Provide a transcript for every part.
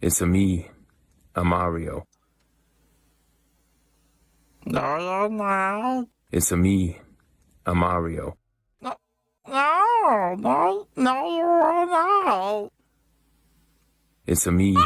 It's a me, a Mario. No, you're not. It's a me, a Mario. No, you're not. It's a me,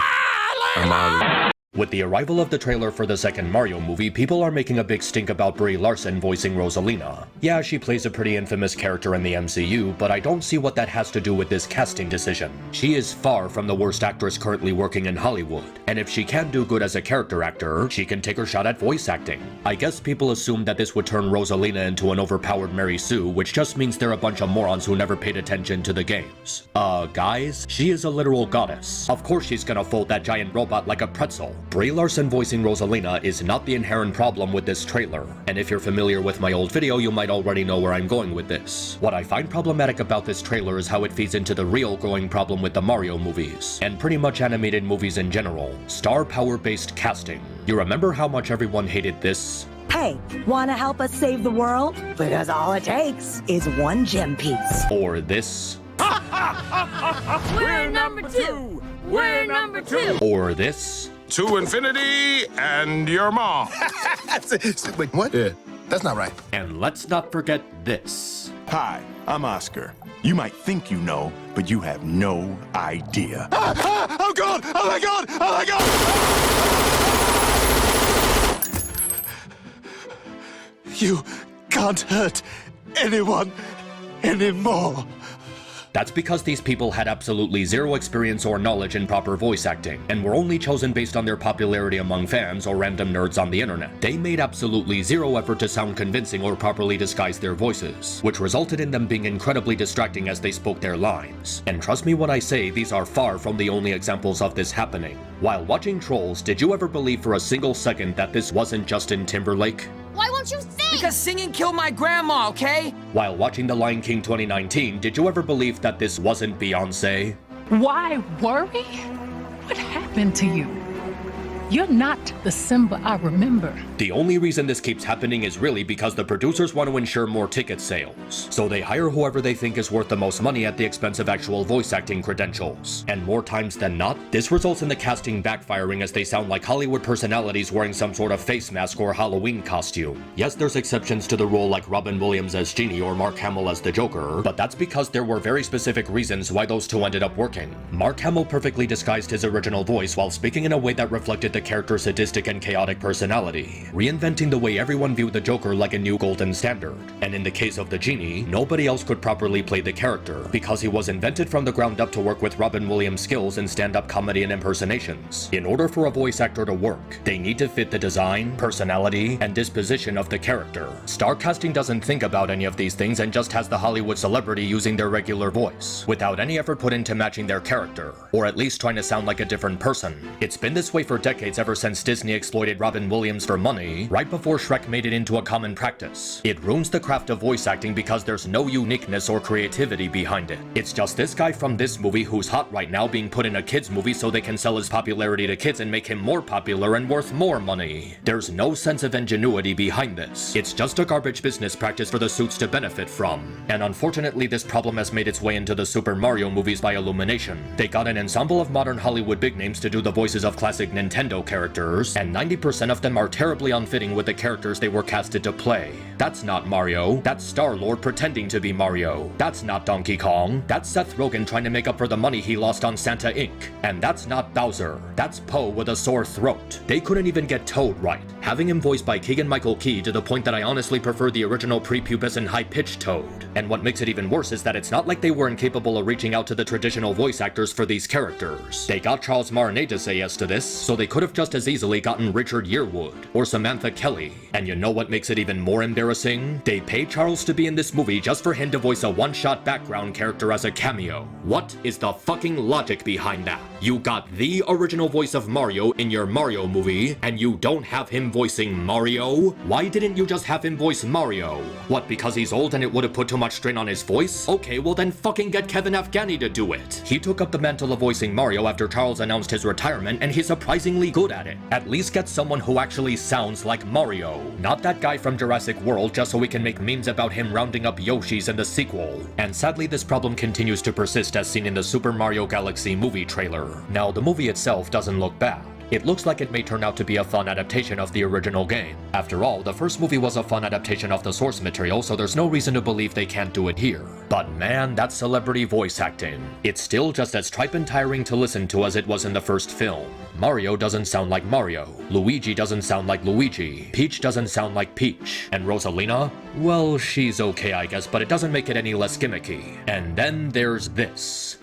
a Mario. With the arrival of the trailer for the second Mario movie, people are making a big stink about Brie Larson voicing Rosalina. Yeah, she plays a pretty infamous character in the MCU, but I don't see what that has to do with this casting decision. She is far from the worst actress currently working in Hollywood, and if she can do good as a character actor, she can take her shot at voice acting. I guess people assumed that this would turn Rosalina into an overpowered Mary Sue, which just means they're a bunch of morons who never paid attention to the games. Guys, she is a literal goddess. Of course she's gonna fold that giant robot like a pretzel. Brie Larson voicing Rosalina is not the inherent problem with this trailer, and if you're familiar with my old video, you might already know where I'm going with this. What I find problematic about this trailer is how it feeds into the real growing problem with the Mario movies, and pretty much animated movies in general: star power-based casting. You remember how much everyone hated this? Hey, wanna help us save the world? Because all it takes is one gem piece. Or this? We're number two. We're number two. Or this? To infinity and your mom. Wait, what? Yeah. That's not right. And let's not forget this. Hi, I'm Oscar. You might think you know, but you have no idea. Oh God! Oh my God! Oh my God! You can't hurt anyone anymore. That's because these people had absolutely zero experience or knowledge in proper voice acting, and were only chosen based on their popularity among fans or random nerds on the internet. They made absolutely zero effort to sound convincing or properly disguise their voices, which resulted in them being incredibly distracting as they spoke their lines. And trust me when I say these are far from the only examples of this happening. While watching Trolls, did you ever believe for a single second that this wasn't Justin Timberlake? Why won't you sing? Because singing killed my grandma, okay? While watching The Lion King 2019, did you ever believe that this wasn't Beyoncé? Why worry? What happened to you? You're not the Simba I remember. The only reason this keeps happening is really because the producers want to ensure more ticket sales. So they hire whoever they think is worth the most money at the expense of actual voice acting credentials. And more times than not, this results in the casting backfiring as they sound like Hollywood personalities wearing some sort of face mask or Halloween costume. Yes, there's exceptions to the rule like Robin Williams as Genie or Mark Hamill as the Joker, but that's because there were very specific reasons why those two ended up working. Mark Hamill perfectly disguised his original voice while speaking in a way that reflected the character's sadistic and chaotic personality, reinventing the way everyone viewed the Joker like a new golden standard. And in the case of the Genie, nobody else could properly play the character, because he was invented from the ground up to work with Robin Williams' skills in stand-up comedy and impersonations. In order for a voice actor to work, they need to fit the design, personality, and disposition of the character. Star casting doesn't think about any of these things and just has the Hollywood celebrity using their regular voice, without any effort put into matching their character, or at least trying to sound like a different person. It's been this way for decades ever since Disney exploited Robin Williams for money, right before Shrek made it into a common practice. It ruins the craft of voice acting because there's no uniqueness or creativity behind it. It's just this guy from this movie who's hot right now being put in a kids movie so they can sell his popularity to kids and make him more popular and worth more money. There's no sense of ingenuity behind this. It's just a garbage business practice for the suits to benefit from. And unfortunately, this problem has made its way into the Super Mario movies by Illumination. They got an ensemble of modern Hollywood big names to do the voices of classic Nintendo characters, and 90% of them are terribly unfitting with the characters they were casted to play. That's not Mario. That's Star-Lord pretending to be Mario. That's not Donkey Kong. That's Seth Rogen trying to make up for the money he lost on Santa Inc. And that's not Bowser. That's Poe with a sore throat. They couldn't even get Toad right, having him voiced by Keegan-Michael Key to the point that I honestly prefer the original prepubescent high-pitched Toad. And what makes it even worse is that it's not like they were incapable of reaching out to the traditional voice actors for these characters. They got Charles Martinet to say yes to this, so they could have just as easily gotten Richard Yearwood or Samantha Kelly. And you know what makes it even more embarrassing? They paid Charles to be in this movie just for him to voice a one-shot background character as a cameo. What is the fucking logic behind that? You got the original voice of Mario in your Mario movie, and you don't have him voicing Mario? Why didn't you just have him voice Mario? What, because he's old and it would have put too much strain on his voice? Okay, well then fucking get Kevin Afghani to do it. He took up the mantle of voicing Mario after Charles announced his retirement, and he surprisingly good at it. At least get someone who actually sounds like Mario. Not that guy from Jurassic World just so we can make memes about him rounding up Yoshis in the sequel. And sadly this problem continues to persist as seen in the Super Mario Galaxy movie trailer. Now the movie itself doesn't look bad. It looks like it may turn out to be a fun adaptation of the original game. After all, the first movie was a fun adaptation of the source material, so there's no reason to believe they can't do it here. But man, that celebrity voice acting. It's still just as tripe and tiring to listen to as it was in the first film. Mario doesn't sound like Mario. Luigi doesn't sound like Luigi. Peach doesn't sound like Peach. And Rosalina? Well, she's okay I guess, but it doesn't make it any less gimmicky. And then there's this.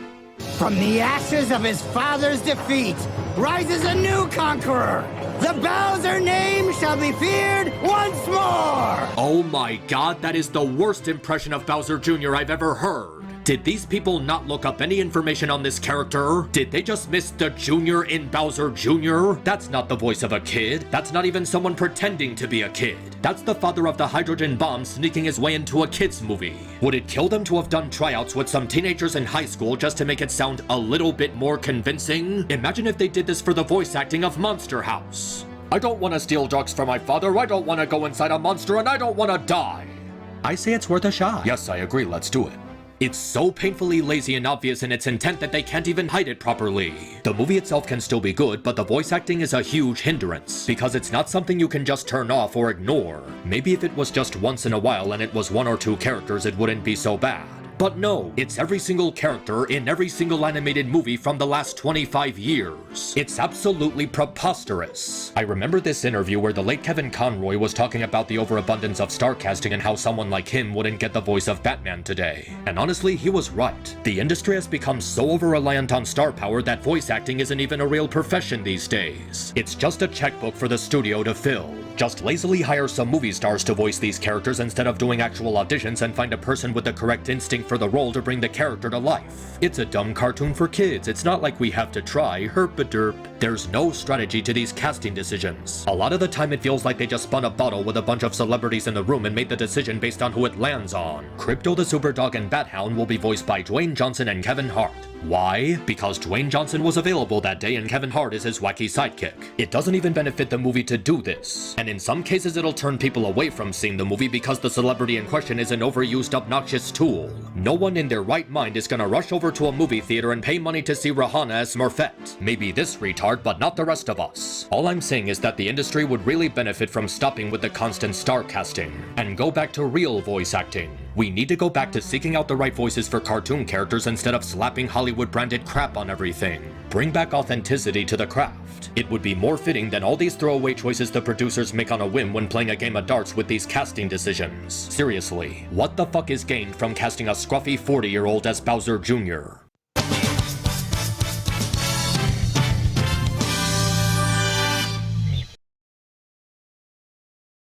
From the ashes of his father's defeat rises a new conqueror. The Bowser name shall be feared once more. Oh my god, that is the worst impression of Bowser Jr. I've ever heard. Did these people not look up any information on this character? Did they just miss the Junior in Bowser Jr.? That's not the voice of a kid. That's not even someone pretending to be a kid. That's the father of the hydrogen bomb sneaking his way into a kid's movie. Would it kill them to have done tryouts with some teenagers in high school just to make it sound a little bit more convincing? Imagine if they did this for the voice acting of Monster House. I don't want to steal drugs from my father, I don't want to go inside a monster, and I don't want to die. I say it's worth a shot. Yes, I agree, let's do it. It's so painfully lazy and obvious in its intent that they can't even hide it properly. The movie itself can still be good, but the voice acting is a huge hindrance, because it's not something you can just turn off or ignore. Maybe if it was just once in a while and it was one or two characters, it wouldn't be so bad. But no, it's every single character in every single animated movie from the last 25 years. It's absolutely preposterous. I remember this interview where the late Kevin Conroy was talking about the overabundance of star casting and how someone like him wouldn't get the voice of Batman today. And honestly, he was right. The industry has become so over-reliant on star power that voice acting isn't even a real profession these days. It's just a checkbook for the studio to fill. Just lazily hire some movie stars to voice these characters instead of doing actual auditions and find a person with the correct instinct for the role to bring the character to life. It's a dumb cartoon for kids. It's not like we have to try, herp-a-derp. There's no strategy to these casting decisions. A lot of the time it feels like they just spun a bottle with a bunch of celebrities in the room and made the decision based on who it lands on. Crypto the Superdog and Bat-Hound will be voiced by Dwayne Johnson and Kevin Hart. Why? Because Dwayne Johnson was available that day and Kevin Hart is his wacky sidekick. It doesn't even benefit the movie to do this. And in some cases it'll turn people away from seeing the movie because the celebrity in question is an overused, obnoxious tool. No one in their right mind is gonna rush over to a movie theater and pay money to see Rihanna as Smurfette. Maybe this retard, but not the rest of us. All I'm saying is that the industry would really benefit from stopping with the constant star casting and go back to real voice acting. We need to go back to seeking out the right voices for cartoon characters instead of slapping Hollywood-branded crap on everything. Bring back authenticity to the craft. It would be more fitting than all these throwaway choices the producers make on a whim when playing a game of darts with these casting decisions. Seriously, what the fuck is gained from casting a scruffy 40-year-old as Bowser Jr.?